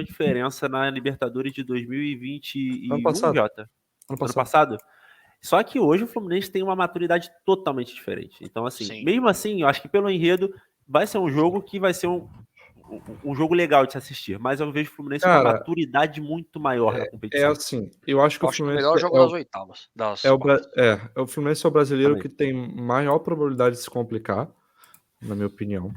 diferença na Libertadores de Ano 2021, passado. Jota. Ano passado. Só que hoje o Fluminense tem uma maturidade totalmente diferente. Então, assim, Sim. mesmo assim, eu acho que pelo enredo vai ser um jogo que vai ser um jogo legal de se assistir. Mas eu vejo o Fluminense com uma Cara, maturidade muito maior na É competição. assim, eu acho que Eu o acho que o Fluminense melhor jogo é das o, oitavas. Das é o, quartas. o Fluminense é o brasileiro Também. que tem maior probabilidade de se complicar, na minha opinião.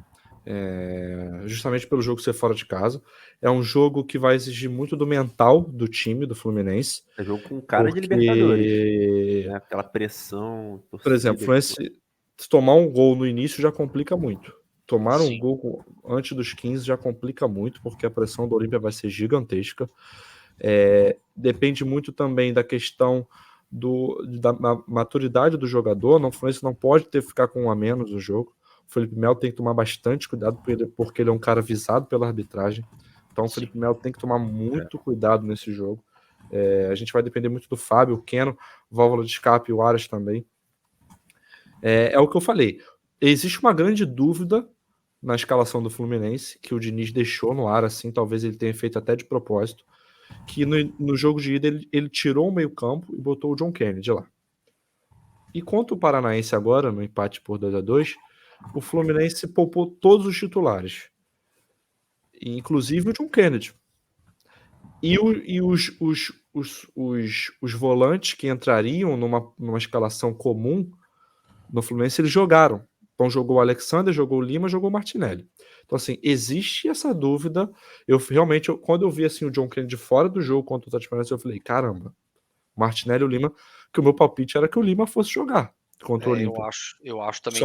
Justamente pelo jogo ser fora de casa. É um jogo que vai exigir muito do mental do time, do Fluminense. É jogo com cara de Libertadores. Né? Aquela pressão, Por exemplo, o torcida. Fluminense, se tomar um gol no início já complica muito. Tomar um Sim. gol antes dos 15 já complica muito, porque a pressão do Olímpia vai ser gigantesca. Depende muito também da questão da maturidade do jogador. O Fluminense não pode ficar com um a menos no jogo. O Felipe Melo tem que tomar bastante cuidado, porque ele é um cara visado pela arbitragem. Então o Sim. Felipe Melo tem que tomar muito cuidado nesse jogo. A gente vai depender muito do Fábio, o Keno, válvula de escape e o Aras também. É o que eu falei. Existe uma grande dúvida na escalação do Fluminense, que o Diniz deixou no ar, assim, talvez ele tenha feito até de propósito, que no jogo de ida ele tirou o meio-campo e botou o John Kennedy lá. E contra o Paranaense agora, no empate por 2-2, o Fluminense poupou todos os titulares, inclusive o John Kennedy. E os volantes que entrariam numa escalação comum no Fluminense, eles jogaram. Então jogou o Alexander, jogou o Lima, jogou o Martinelli. Então, assim, existe essa dúvida. Quando eu vi assim, o John Kennedy fora do jogo contra o Atlético Paranaense, eu falei, caramba, o Martinelli e o Lima, que o meu palpite era que o Lima fosse jogar contra o Olímpia. Eu acho também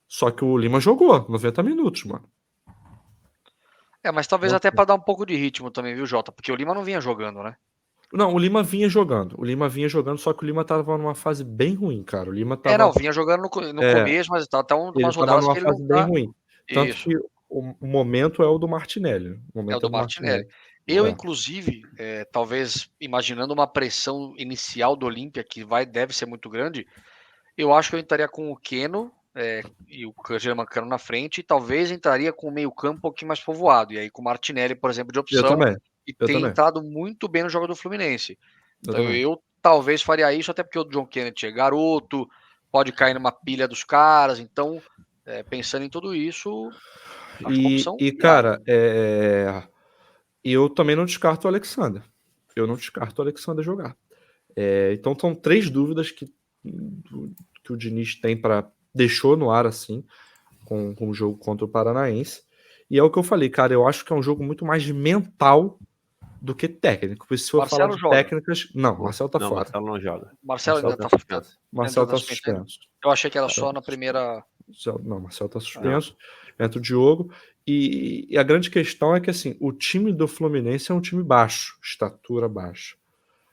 Só que o Lima jogou 90 minutos, mano. Mas talvez até para dar um pouco de ritmo também, viu, Jota? Porque o Lima não vinha jogando, né? Não, o Lima vinha jogando. Só que o Lima tava numa fase bem ruim, cara. O Lima tava. Não, vinha jogando no começo, mas tá até ele umas tava rodadas numa que ele não fase bem tá. ruim. Tanto Isso. que o momento é o do Martinelli. O momento É o do Martinelli. Inclusive, talvez imaginando uma pressão inicial do Olímpia, que deve ser muito grande, eu acho que eu entraria com o Keno e o Germancano na frente, e talvez entraria com o meio-campo um pouquinho mais povoado, e aí com o Martinelli, por exemplo, de opção, e tem entrado muito bem no jogo do Fluminense. Então eu talvez faria isso, até porque o John Kennedy é garoto, pode cair numa pilha dos caras, então, pensando em tudo isso, acho uma opção cara, eu também não descarto o Alexander. Eu não descarto o Alexander jogar. Então são 3 dúvidas que o Diniz deixou no ar assim, com o jogo contra o Paranaense. E é o que eu falei, cara, eu acho que é um jogo muito mais mental do que técnico. Porque se for falar de técnicas... Não, Marcelo tá fora. Marcelo não joga. Marcelo ainda tá suspenso. Marcelo tá suspenso. Eu achei que era só na primeira... Não, Marcelo tá suspenso. Entra o Diogo. E a grande questão é que, assim, o time do Fluminense é um time baixo, estatura baixa.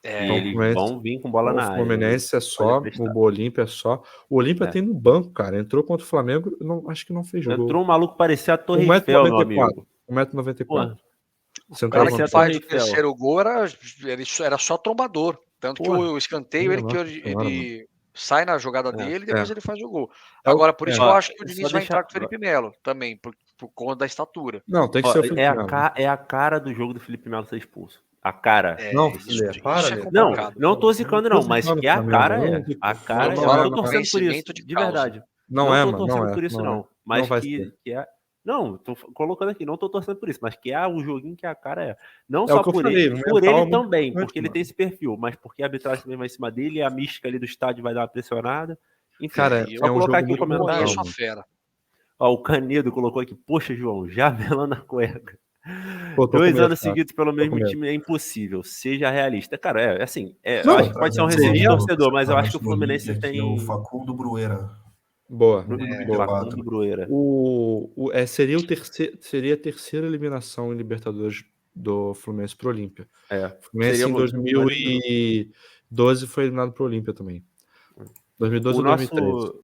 Então, eles vão vir com bola na área. O Fluminense é só, o Olímpia é só. O Olímpia tem no banco, cara. Entrou contra o Flamengo, acho que não fez gol. Entrou um maluco, parecia a Torre Eiffel, meu amigo. 1,94 m. O cara que faz o terceiro gol era só trombador. Tanto que o escanteio, ele sai na jogada dele e depois ele faz o gol. Agora, por isso que eu acho que o Diniz vai entrar com o Felipe Melo também, por conta da estatura. Não, tem que ser o Felipe Melo. É a cara do jogo do Felipe Melo ser expulso. A cara. Não tô zicando, não, mas que a cara é. A cara é. Eu tô torcendo por isso, de verdade. Não tô torcendo por isso, não. Mas que é. Não, tô colocando aqui, não tô torcendo por isso, mas que é o joguinho que a cara é. Não só por ele, por ele também, porque ele tem esse perfil, mas porque a arbitragem também vai em cima dele, e a mística ali do estádio vai dar uma pressionada. Enfim, cara, só colocar aqui o comentário. Eu fera. Ó, o Canedo colocou aqui, poxa, João, já melando na cueca. 2 anos seguidos pelo mesmo time é impossível, seja realista. Cara, assim, eu acho que pode ser um receio de torcedor, mas eu acho que o Fluminense tem... o Facundo Brueira. Boa. Facundo Brueira. Seria a terceira eliminação em Libertadores do Fluminense pro Olímpia. O Fluminense em 2012 foi eliminado pro Olímpia também. 2012 ou 2013.